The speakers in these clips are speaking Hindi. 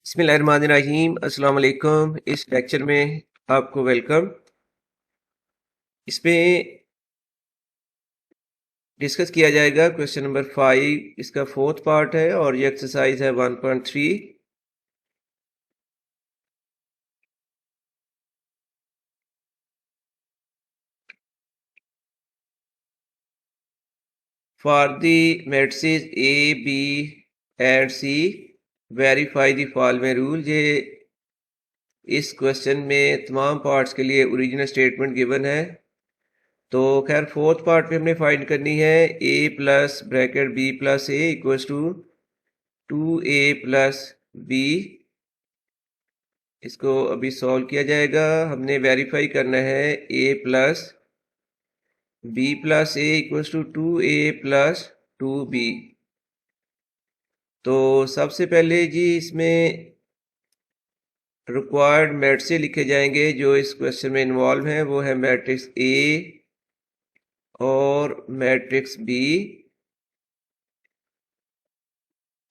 बिस्मिल्लाहिर्रहमानिर्रहीम। अस्सलाम वालेकुम। इस लेक्चर में आपको वेलकम। इसमें डिस्कस किया जाएगा क्वेश्चन नंबर 5, इसका फोर्थ पार्ट है और ये एक्सरसाइज है 1.3। For the matrices A B and C verify the following rule. ये इस क्वेश्चन में तमाम पार्ट्स के लिए ओरिजिनल स्टेटमेंट गिवन है। तो खैर फोर्थ पार्ट में हमने फाइंड करनी है a plus bracket b plus A equals to 2a plus b. इसको अभी सॉल्व किया जाएगा। हमने वेरीफाई करना है a plus B plus A equals to 2a plus 2b। तो सबसे पहले जी इसमें रिक्वायर्ड मैट्रिक्स लिखे जाएंगे जो इस क्वेश्चन में इन्वॉल्व हैं। वो है मैट्रिक्स ए और मैट्रिक्स बी।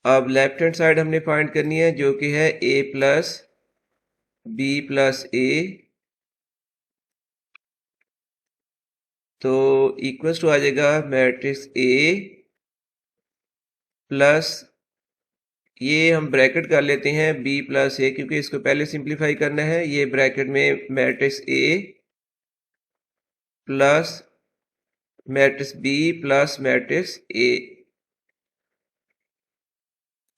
अब लेफ्ट हैंड साइड हमने फाइंड करनी है जो कि है a प्लस बी प्लस ए। तो इक्वल्स टू आ जाएगा मैट्रिक्स ए प्लस, ये हम ब्रैकेट कर लेते हैं बी प्लस ए क्योंकि इसको पहले सिंप्लीफाई करना है। ये ब्रैकेट में matrix A plus matrix B plus matrix A.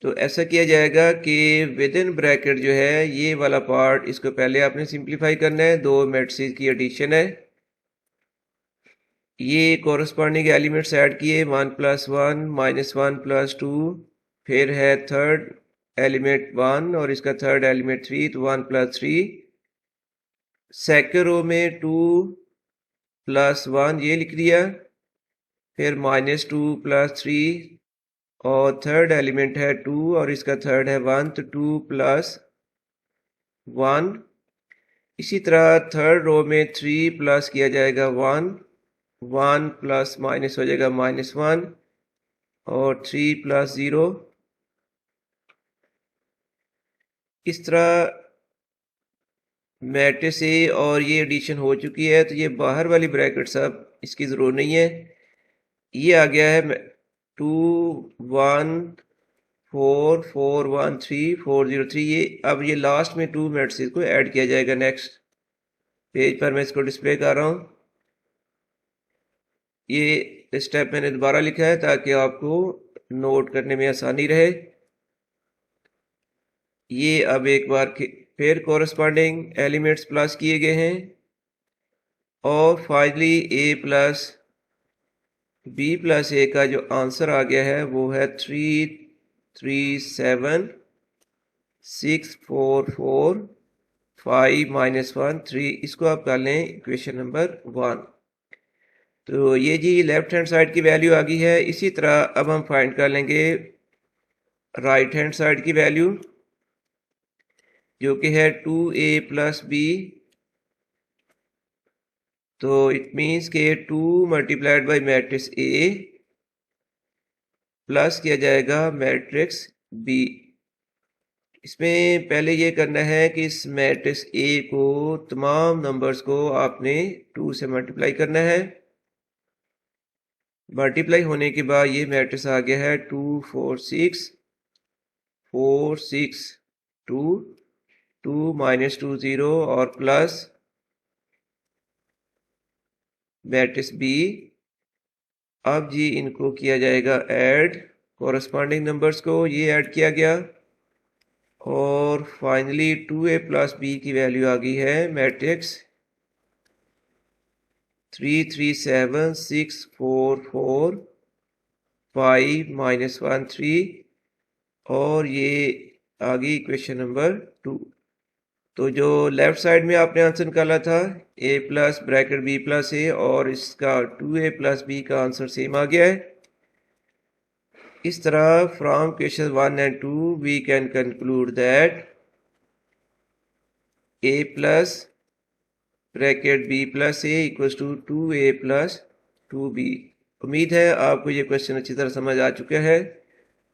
तो ऐसा किया जाएगा कि विद इन ब्रैकेट जो है ये वाला पार्ट इसको पहले आपने सिंप्लीफाई करना है। दो मैट्रिक्स की एडिशन है। ये कॉरस्पॉन्डिंग एलिमेंट्स ऐड किए 1 प्लस 1 माइनस 1 प्लस 2, फिर है थर्ड एलिमेंट 1 और इसका थर्ड एलिमेंट 3, तो 1 प्लस 3। सेकंड रो में 2 प्लस 1 ये लिख दिया, फिर माइनस 2 प्लस 3 और थर्ड एलिमेंट है 2 और इसका थर्ड है 1, तो 2 प्लस 1। इसी तरह थर्ड रो में 3 प्लस किया जाएगा 1, 1 प्लस माइनस हो जाएगा -1 और 3 प्लस 0। इस तरह मैट्रिक्स ए और ये एडिशन हो चुकी है। तो ये बाहर वाली ब्रैकेट सब इसकी ज़रूरत नहीं है। ये आ गया है 2 1 4 4 1 3 4 0 3। ये अब ये लास्ट में 2 मैट्रिक्स को ऐड किया जाएगा। नेक्स्ट पेज पर मैं इसको डिस्प्ले कर रहा हूँ। ये स्टेप मैंने दोबारा लिखा है ताकि आपको नोट करने में आसानी रहे। ये अब एक बार फिर कॉरस्पॉन्डिंग एलिमेंट्स प्लस किए गए हैं और फाइनली ए प्लस बी प्लस ए का जो आंसर आ गया है वो है 3 3 7 6 4 4 5 -1 3। इसको आप कर लें इक्वेशन नंबर 1। तो ये जी लेफ्ट हैंड साइड की वैल्यू आ गई है। इसी तरह अब हम फाइंड कर लेंगे राइट हैंड साइड की वैल्यू जो कि है 2a प्लस बी। तो इट मीन्स के 2 multiplied by matrix A plus किया जाएगा मैट्रिक्स बी। इसमें पहले ये करना है कि इस मैट्रिक्स ए को तमाम नंबर्स को आपने 2 से मल्टीप्लाई करना है। मल्टीप्लाई होने के बाद ये मैट्रिक्स आ गया है 2 4 6 4 6 2 2 -2 0 और प्लस मैट्रिक्स बी। अब जी इनको किया जाएगा ऐड, कॉरस्पॉन्डिंग नंबर्स को ये ऐड किया गया और फाइनली 2a प्लस बी की वैल्यू आ गई है मैट्रिक्स 3 3 7 6 4 4 5 -1 3 और ये आ गई इक्वेशन नंबर 2। तो जो लेफ्ट साइड में आपने आंसर निकाला था a plus bracket b plus a और इसका 2a प्लस बी का आंसर सेम आ गया है। इस तरह from question 1 and 2 we can conclude that a plus bracket b plus A equals to 2a plus 2b। उम्मीद है आपको ये क्वेश्चन अच्छी तरह समझ आ चुका है।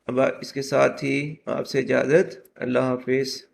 अब इसके साथ ही आपसे इजाज़त। अल्लाह हाफिज़।